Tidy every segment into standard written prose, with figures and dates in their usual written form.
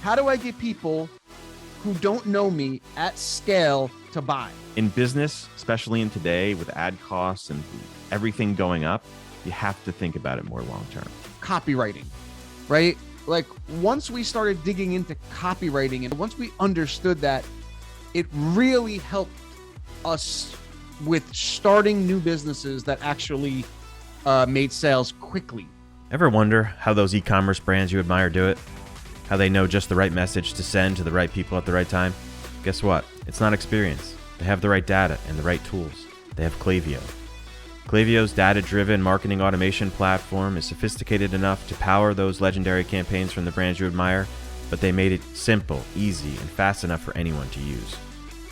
How do I get people who don't know me at scale to buy? In business, especially in today with ad costs and everything going up, you have to think about it more long-term. Copywriting, right? Like once we started digging into copywriting and once we understood that, it really helped us with starting new businesses that actually made sales quickly. Ever wonder how those e-commerce brands you admire do it? How they know just the right message to send to the right people at the right time? Guess what? It's not experience. They have the right data and the right tools. They have Klaviyo. Klaviyo's data-driven marketing automation platform is sophisticated enough to power those legendary campaigns from the brands you admire, but they made it simple, easy, and fast enough for anyone to use.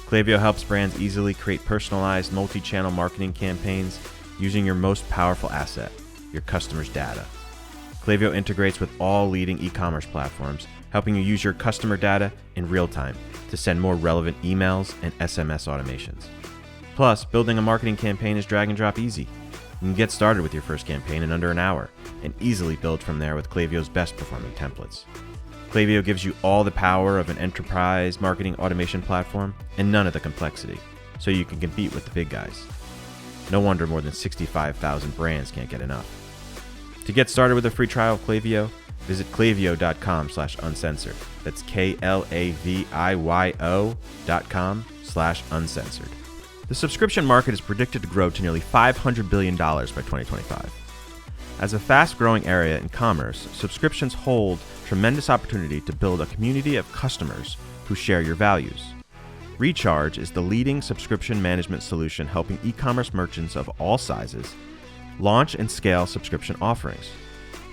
Klaviyo helps brands easily create personalized multi-channel marketing campaigns using your most powerful asset, your customers' data. Klaviyo integrates with all leading e-commerce platforms, helping you use your customer data in real time to send more relevant emails and SMS automations. Plus, building a marketing campaign is drag and drop easy. You can get started with your first campaign in under an hour and easily build from there with Klaviyo's best performing templates. Klaviyo gives you all the power of an enterprise marketing automation platform and none of the complexity, so you can compete with the big guys. No wonder more than 65,000 brands can't get enough. To get started with a free trial of Klaviyo, visit klaviyo.com/uncensored. That's KLAVIYO.com/uncensored. The subscription market is predicted to grow to nearly $500 billion by 2025. As a fast-growing area in commerce, subscriptions hold tremendous opportunity to build a community of customers who share your values. Recharge is the leading subscription management solution helping e-commerce merchants of all sizes launch and scale subscription offerings.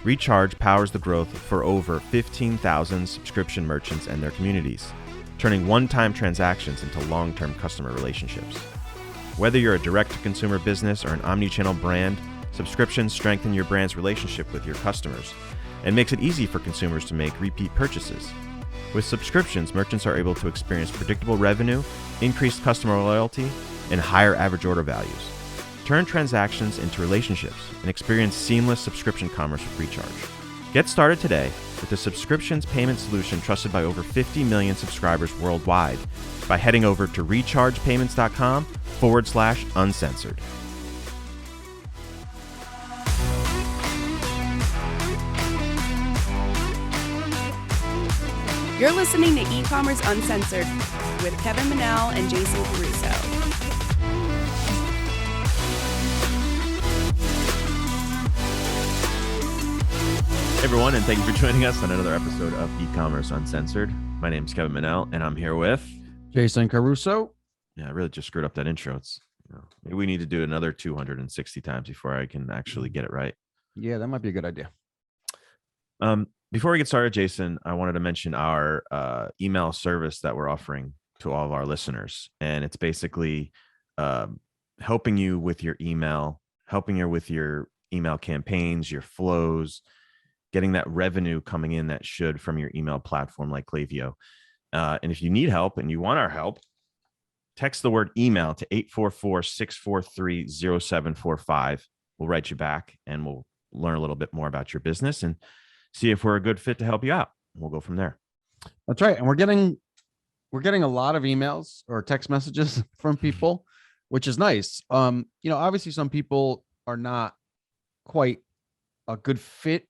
Recharge powers the growth for over 15,000 subscription merchants and their communities, turning one-time transactions into long-term customer relationships. Whether you're a direct-to-consumer business or an omni-channel brand, subscriptions strengthen your brand's relationship with your customers and makes it easy for consumers to make repeat purchases. With subscriptions, merchants are able to experience predictable revenue, increased customer loyalty, and higher average order values. Turn transactions into relationships and experience seamless subscription commerce with Recharge. Get started today with the subscriptions payment solution trusted by over 50 million subscribers worldwide by heading over to rechargepayments.com/uncensored. You're listening to E-Commerce Uncensored with Kevin Manel and Jason Caruso. Hey everyone, and thank you for joining us on another episode of E-Commerce Uncensored. My name is Kevin Manel, and I'm here with Jason Caruso. Yeah, I really just screwed up that intro. Maybe we need to do another 260 times before I can actually get it right. Yeah, that might be a good idea. Before we get started, Jason, I wanted to mention our email service that we're offering to all of our listeners. And it's basically helping you with your email, campaigns, your flows, getting that revenue coming in that should from your email platform like Klaviyo. And if you need help and you want our help, text the word email to 844-643-0745. We'll write you back and we'll learn a little bit more about your business and see if we're a good fit to help you out. We'll go from there. That's right. And we're getting a lot of emails or text messages from people, which is nice. Obviously some people are not quite a good fit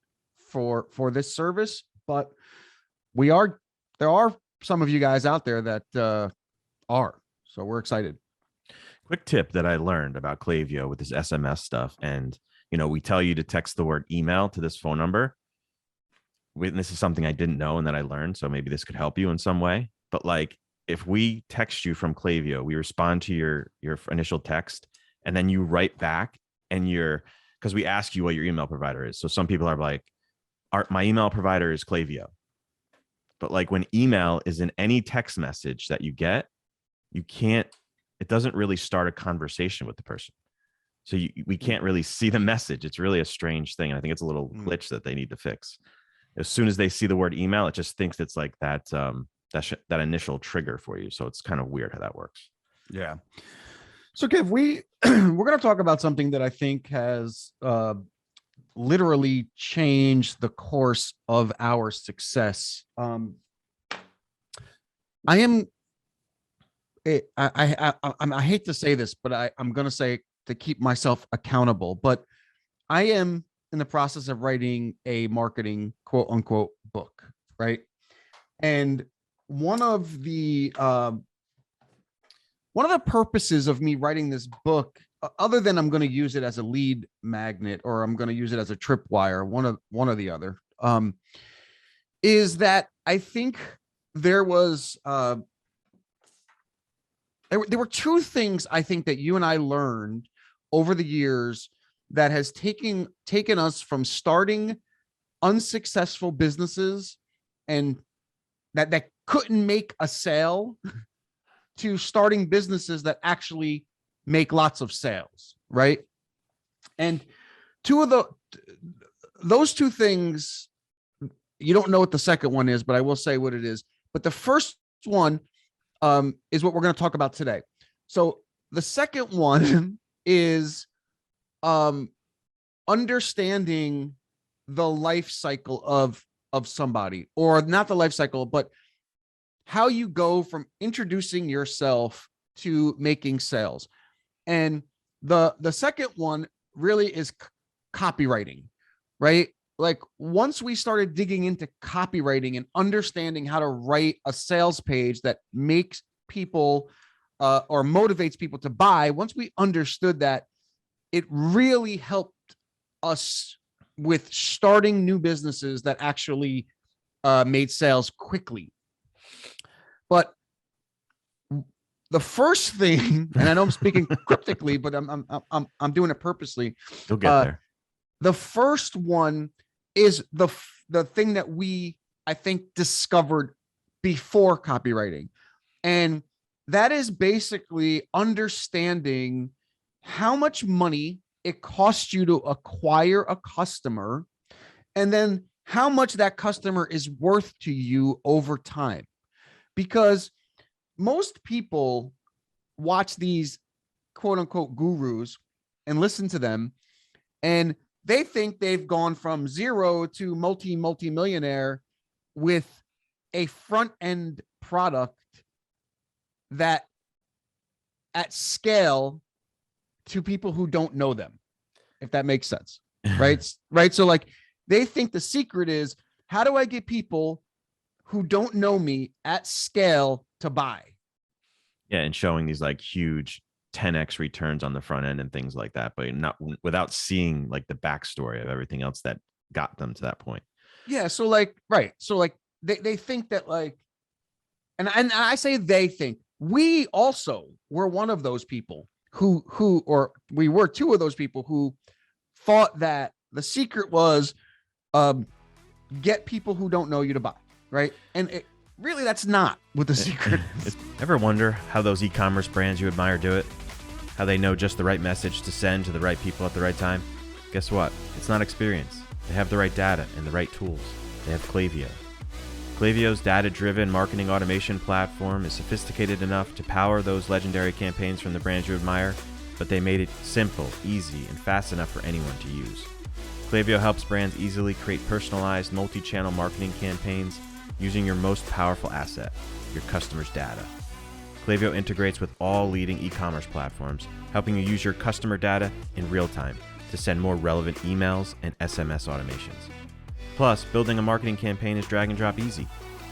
for this service, but there are some of you guys out there that are. So we're excited. Quick tip that I learned about Klaviyo with this SMS stuff. And, we tell you to text the word email to this phone number. This is something I didn't know and that I learned, so maybe this could help you in some way. But like, if we text you from Klaviyo, we respond to your initial text, and then you write back, and because we ask you what your email provider is. So some people are like, my email provider is Klaviyo. But like when email is in any text message that you get, it doesn't really start a conversation with the person. So we can't really see the message. It's really a strange thing. I think it's a little glitch that they need to fix. As soon as they see the word email, it just thinks it's like that initial trigger for you. So it's kind of weird how that works. Yeah. So Kev, we're going to talk about something that I think has literally changed the course of our success. I am. I hate to say this, but I'm going to say to keep myself accountable. But I am in the process of writing a marketing quote unquote book, right? And one of the purposes of me writing this book, other than I'm going to use it as a lead magnet or I'm going to use it as a tripwire, one or the other, is that I think there was there were two things I think that you and I learned over the years that has taken us from starting unsuccessful businesses and that couldn't make a sale to starting businesses that actually make lots of sales, right? And those two things, you don't know what the second one is, but I will say what it is. But the first one is what we're going to talk about today. So the second one is understanding the life cycle of somebody, or not the life cycle, but how you go from introducing yourself to making sales. And the second one really is copywriting, right? Like once we started digging into copywriting and understanding how to write a sales page that makes people or motivates people to buy, once we understood that, it really helped us with starting new businesses that actually made sales quickly. But the first thing, and I know I'm speaking cryptically, but I'm doing it purposely. You'll get there. The first one is the thing that I think discovered before copywriting, and that is basically understanding how much money it costs you to acquire a customer, and then how much that customer is worth to you over time. Because most people watch these quote unquote gurus and listen to them, and they think they've gone from zero to multi-millionaire with a front end product that at scale to people who don't know them, if that makes sense. Right. Right. So like they think the secret is, how do I get people who don't know me at scale to buy? Yeah. And showing these like huge 10x returns on the front end and things like that, but not without seeing like the backstory of everything else that got them to that point. Yeah. So like, right. So like they think that like, and I say they think, we also were one of those people or we were two of those people who thought that the secret was get people who don't know you to buy, right? And really, that's not what the secret is. Ever wonder how those e-commerce brands you admire do it? How they know just the right message to send to the right people at the right time? Guess what? It's not experience. They have the right data and the right tools. They have Klaviyo. Klaviyo's data-driven marketing automation platform is sophisticated enough to power those legendary campaigns from the brands you admire, but they made it simple, easy, and fast enough for anyone to use. Klaviyo helps brands easily create personalized multi-channel marketing campaigns using your most powerful asset, your customers' data. Klaviyo integrates with all leading e-commerce platforms, helping you use your customer data in real time to send more relevant emails and SMS automations. Plus, building a marketing campaign is drag and drop easy. You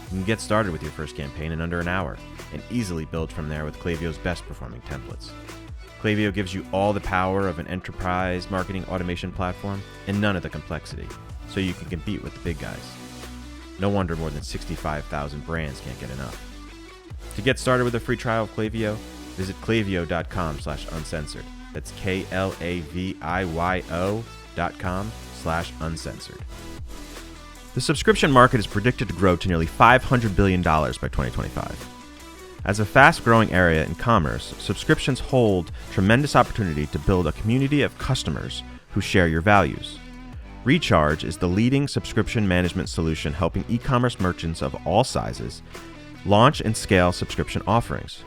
can get started with your first campaign in under an hour and easily build from there with Klaviyo's best performing templates. Klaviyo gives you all the power of an enterprise marketing automation platform and none of the complexity, so you can compete with the big guys. No wonder more than 65,000 brands can't get enough. To get started with a free trial of Klaviyo, visit klaviyo.com/uncensored. That's KLAVIYO.com/uncensored. The subscription market is predicted to grow to nearly $500 billion by 2025. As a fast-growing area in commerce, subscriptions hold tremendous opportunity to build a community of customers who share your values. Recharge is the leading subscription management solution helping e-commerce merchants of all sizes launch and scale subscription offerings.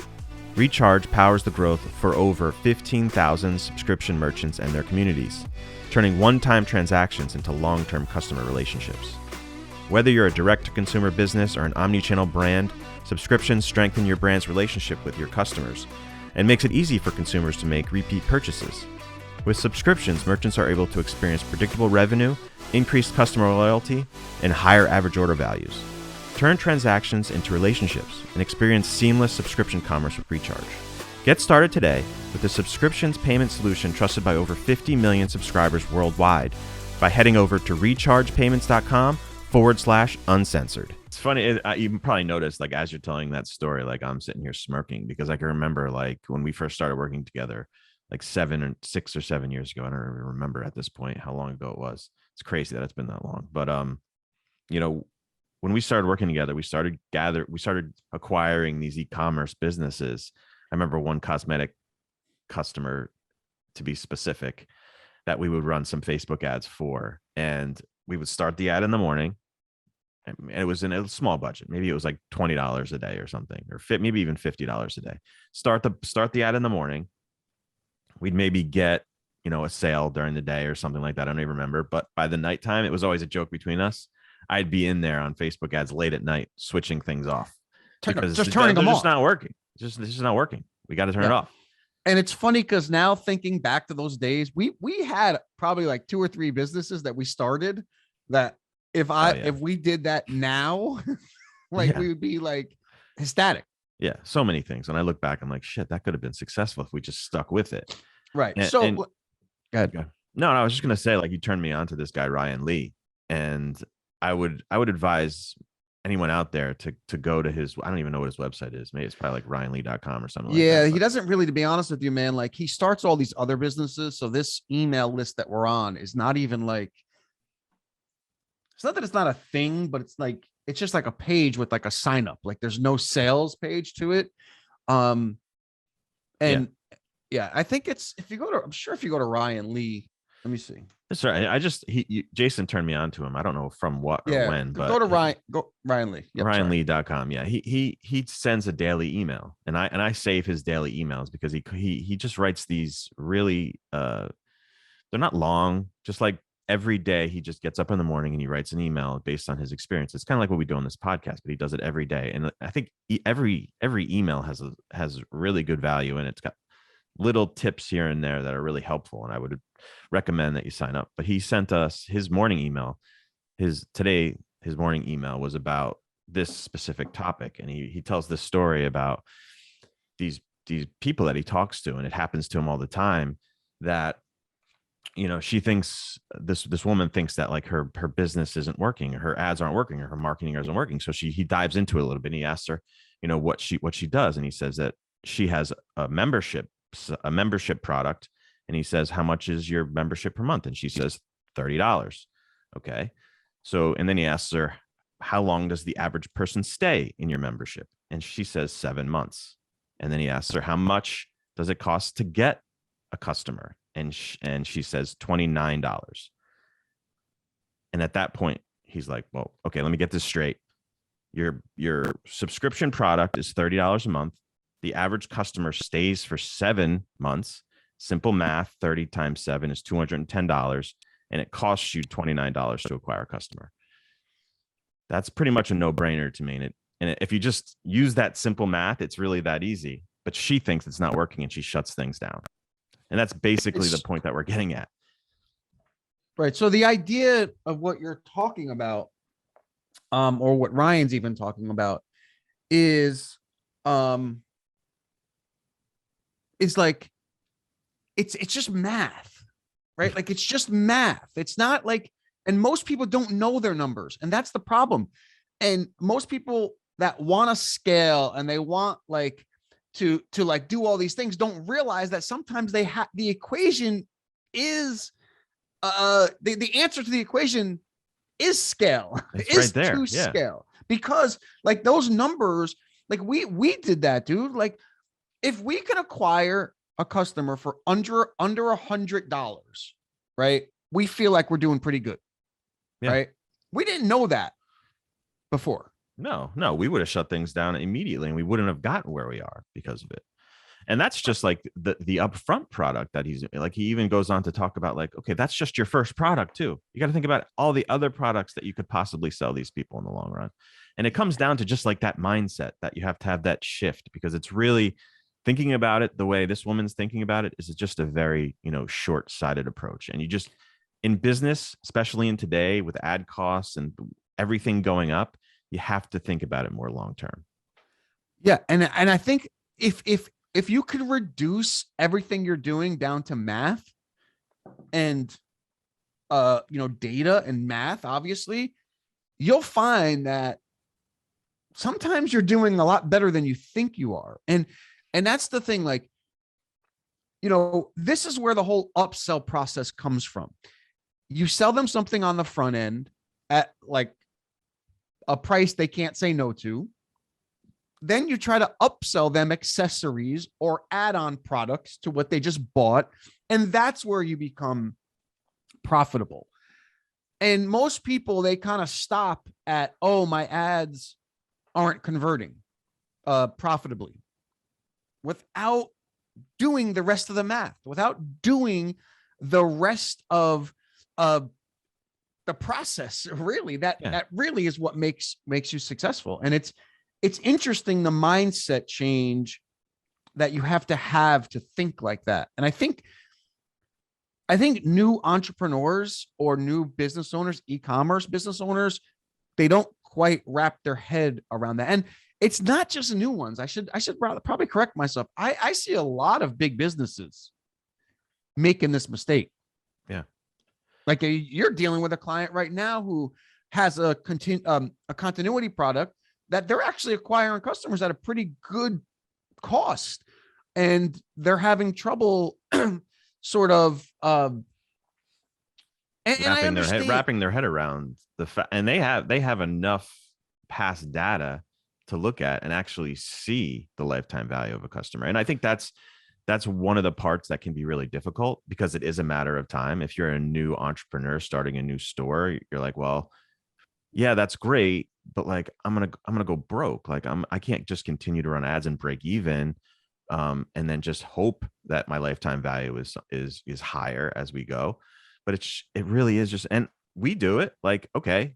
Recharge powers the growth for over 15,000 subscription merchants and their communities, turning one-time transactions into long-term customer relationships. Whether you're a direct-to-consumer business or an omni-channel brand, subscriptions strengthen your brand's relationship with your customers and makes it easy for consumers to make repeat purchases. With subscriptions, merchants are able to experience predictable revenue, increased customer loyalty, and higher average order values. Turn transactions into relationships and experience seamless subscription commerce with Recharge. Get started today with a subscriptions payment solution trusted by over 50 million subscribers worldwide by heading over to rechargepayments.com/uncensored. It's funny. You probably noticed, like, as you're telling that story, like, I'm sitting here smirking because I can remember, like, when we first started working together, like 6 or 7 years ago. I don't even remember at this point how long ago it was. It's crazy that it's been that long. But, when we started working together, we started acquiring these e-commerce businesses. I remember one cosmetic customer, to be specific, that we would run some Facebook ads for, and we would start the ad in the morning. And it was in a small budget. Maybe it was like $20 a day or something, or maybe even $50 a day. Start the ad in the morning. We'd maybe get, a sale during the day or something like that. I don't even remember. But by the nighttime, it was always a joke between us. I'd be in there on Facebook ads late at night, switching things off. Because just turning them off. It's not working. It's just not working. We got to turn it off. And it's funny because now, thinking back to those days, we had probably like 2 or 3 businesses that we started that if we did that now, we would be like ecstatic. Yeah, so many things. When I look back, I'm like, shit, that could have been successful if we just stuck with it. Right. Go ahead. No, I was just gonna say, like, you turned me on to this guy Ryan Lee, and I would advise anyone out there to go to his, I don't even know what his website is. Maybe it's probably like ryanlee.com or something. Yeah, like that. He doesn't really, to be honest with you, man, like, he starts all these other businesses. So this email list that we're on is not even like, it's not that it's not a thing, but it's like, it's just like a page with like a sign up. Like, there's no sales page to it. I think it's, I'm sure if you go to Ryan Lee, let me see. That's right. Jason turned me on to him. I don't know from what or when, but go to Ryan Lee. Yep, RyanLee.com. Yeah. He sends a daily email, and I save his daily emails because he just writes these really, they're not long, just like every day he just gets up in the morning and he writes an email based on his experience. It's kind of like what we do on this podcast, but he does it every day. And I think every email has really good value, and it's got little tips here and there that are really helpful. And I would recommend that you sign up. But he sent us his morning email. His morning email was about this specific topic. And he tells this story about these people that he talks to, and it happens to him all the time, that, she thinks, this woman thinks that, like, her business isn't working, her ads aren't working, or her marketing isn't working. So he dives into it a little bit, and he asks her, what she does. And he says that she has a membership product. And he says, how much is your membership per month? And she says $30. Okay. So, and then he asks her, how long does the average person stay in your membership? And she says 7 months. And then he asks her, how much does it cost to get a customer? And she says $29. And at that point, he's like, well, okay, let me get this straight. Your subscription product is $30 a month. The average customer stays for 7 months. Simple math, 30 times 7 is $210, and it costs you $29 to acquire a customer. That's pretty much a no-brainer to me. And if you just use that simple math, it's really that easy. But she thinks it's not working, and she shuts things down. And that's basically the point that we're getting at. Right. So the idea of what you're talking about, or what Ryan's even talking about, is like, it's just math, right? Like, it's just math. It's not like, and most people don't know their numbers, and that's the problem. And most people that want to scale and they want like to like do all these things don't realize that sometimes the equation is the answer to the equation is scale. It's right there. Scale, because like those numbers, like we did that, dude. Like, if we could acquire a customer for under $100, right? We feel like we're doing pretty good, right? We didn't know that before. No, we would have shut things down immediately, and we wouldn't have gotten where we are because of it. And that's just like the upfront product that he's like. He even goes on to talk about like, okay, that's just your first product too. You got to think about all the other products that you could possibly sell these people in the long run. And it comes down to just like that mindset that you have to have that shift, because it's really thinking about it the way this woman's thinking about it is just a very, short-sighted approach. And you just, in business, especially in today with ad costs and everything going up, you have to think about it more long term. Yeah, and I think if you could reduce everything you're doing down to math and data and math, obviously, you'll find that sometimes you're doing a lot better than you think you are. And that's the thing, like, this is where the whole upsell process comes from. You sell them something on the front end at like a price they can't say no to. Then you try to upsell them accessories or add-on products to what they just bought. And that's where you become profitable. And most people, they kind of stop at, oh, my ads aren't converting profitably, without doing the rest of the math, without doing the rest of the process. Really, that really is what makes you successful. And it's interesting, the mindset change that you have to think like that. And I think new entrepreneurs or new business owners, e-commerce business owners, they don't quite wrap their head around that. And it's not just new ones. I should probably correct myself. I see a lot of big businesses making this mistake. Yeah. Like you're dealing with a client right now who has a continuity product that they're actually acquiring customers at a pretty good cost, and they're having trouble sort of wrapping their head around the fact, and they have enough past data to look at and actually see the lifetime value of a customer. And I think that's one of the parts that can be really difficult, because it is a matter of time. If you're a new entrepreneur starting a new store, you're like, well, yeah, that's great, but like I'm gonna go broke. Like I can't just continue to run ads and break even, and then just hope that my lifetime value is higher as we go. But it really is just, and we do it like, okay,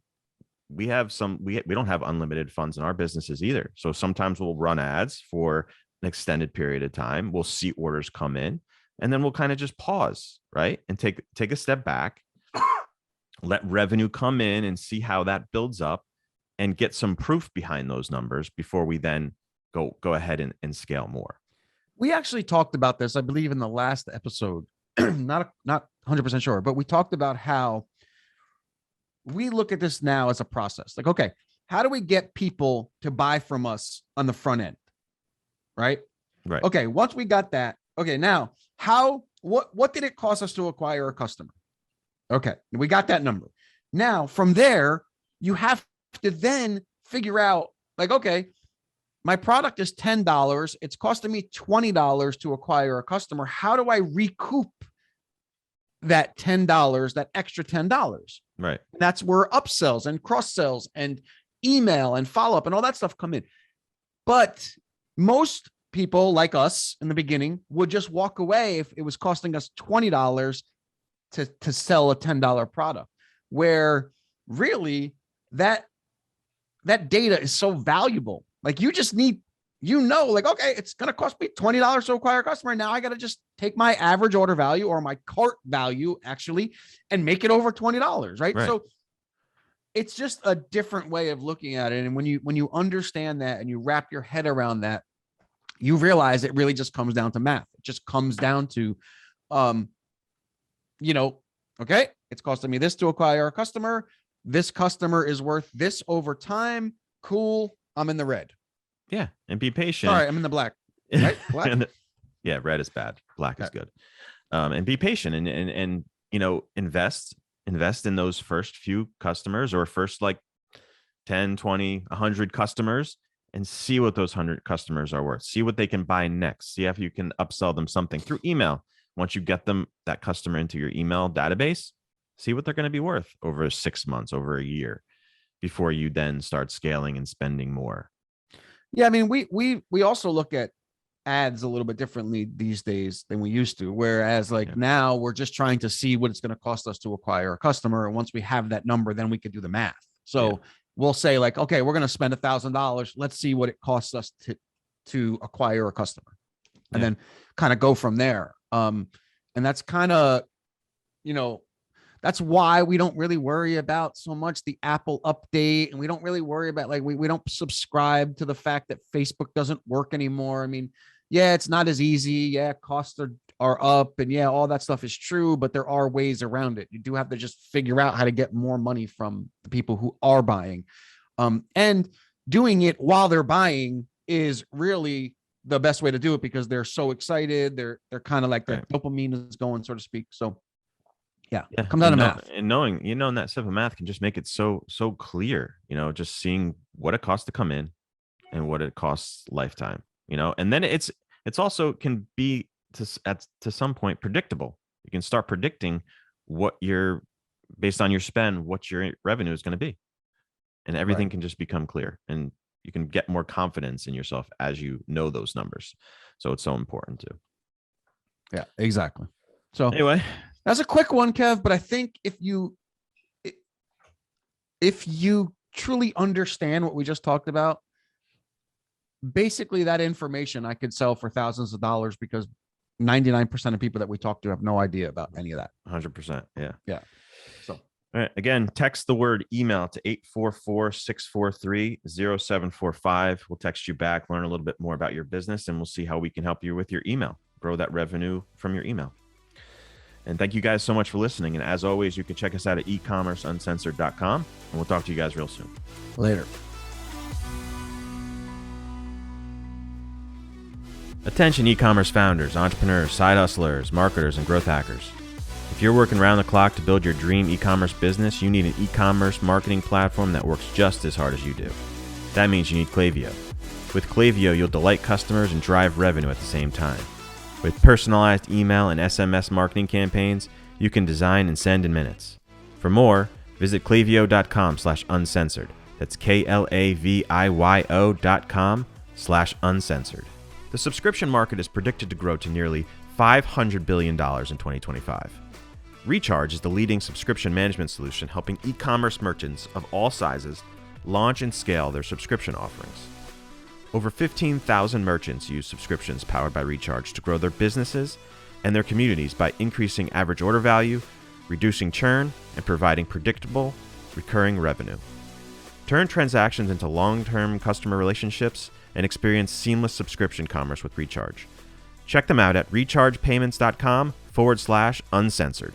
we don't have unlimited funds in our businesses either. So sometimes we'll run ads for an extended period of time. We'll see orders come in, and then we'll kind of just pause, right? And take a step back, let revenue come in and see how that builds up, and get some proof behind those numbers before we then go ahead and scale more. We actually talked about this, I believe, in the last episode. not 100% sure, but we talked about how we look at this now as a process. Like, okay, how do we get people to buy from us on the front end? Right. Okay. Once we got that, okay, now what did it cost us to acquire a customer? Okay. We got that number. Now from there, you have to then figure out like, okay, my product is $10. It's costing me $20 to acquire a customer. How do I recoup that $10, that extra $10? Right. That's where upsells and cross sells and email and follow up and all that stuff come in. But most people like us in the beginning would just walk away if it was costing us $20 to sell a $10 product, where really that data is so valuable. Like you just need, like, okay, it's going to cost me $20 to acquire a customer. Now I got to just take my average order value or my cart value actually and make it over $20, right? So it's just a different way of looking at it. And when you understand that and you wrap your head around that, you realize it really just comes down to math. It just comes down to, okay, it's costing me this to acquire a customer. This customer is worth this over time. Cool. I'm in the red. Yeah. And be patient. All right. I'm in the black. Right? Black. Yeah. Red is bad. Black is good. And be patient and invest in those first few customers, or first like 10, 20, 100 customers, and see what those 100 customers are worth. See what they can buy next. See if you can upsell them something through email. Once you get that customer into your email database, see what they're going to be worth over 6 months, over a year, before you then start scaling and spending more. Yeah, I mean, we also look at ads a little bit differently these days than we used to. Whereas like now we're just trying to see what it's going to cost us to acquire a customer. And once we have that number, then we could do the math. So we'll say like, okay, we're going to spend $1,000. Let's see what it costs us to acquire a customer, and then kind of go from there. And that's kind of, that's why we don't really worry about so much the Apple update, and we don't really worry about like, we don't subscribe to the fact that Facebook doesn't work anymore. I mean, it's not as easy. Yeah, costs are up, and all that stuff is true, but there are ways around it. You do have to just figure out how to get more money from the people who are buying. And doing it while they're buying is really the best way to do it, because they're so excited. They're kind of like their dopamine is going, so to speak. So it comes down to math. And knowing, that simple math can just make it so clear, just seeing what it costs to come in and what it costs lifetime, and then it's also can be to some point predictable. You can start predicting based on your spend, what your revenue is going to be, and everything can just become clear, and you can get more confidence in yourself as you know those numbers. So it's so important too. Yeah, exactly. So anyway, that's a quick one, Kev, but I think if you truly understand what we just talked about, basically that information I could sell for thousands of dollars, because 99% of people that we talk to have no idea about any of that. 100%. Yeah. So, all right. Again, text the word email to 844-643-0745. We'll text you back, learn a little bit more about your business, and we'll see how we can help you with your email, grow that revenue from your email. And thank you guys so much for listening. And as always, you can check us out at ecommerceuncensored.com, and we'll talk to you guys real soon. Later. Attention e-commerce founders, entrepreneurs, side hustlers, marketers, and growth hackers. If you're working around the clock to build your dream e-commerce business, you need an e-commerce marketing platform that works just as hard as you do. That means you need Klaviyo. With Klaviyo, you'll delight customers and drive revenue at the same time. With personalized email and SMS marketing campaigns, you can design and send in minutes. For more, visit klaviyo.com/uncensored. That's KLAVIYO.com/uncensored. The subscription market is predicted to grow to nearly $500 billion in 2025. Recharge is the leading subscription management solution, helping e-commerce merchants of all sizes launch and scale their subscription offerings. Over 15,000 merchants use subscriptions powered by Recharge to grow their businesses and their communities by increasing average order value, reducing churn, and providing predictable, recurring revenue. Turn transactions into long-term customer relationships and experience seamless subscription commerce with Recharge. Check them out at rechargepayments.com/uncensored.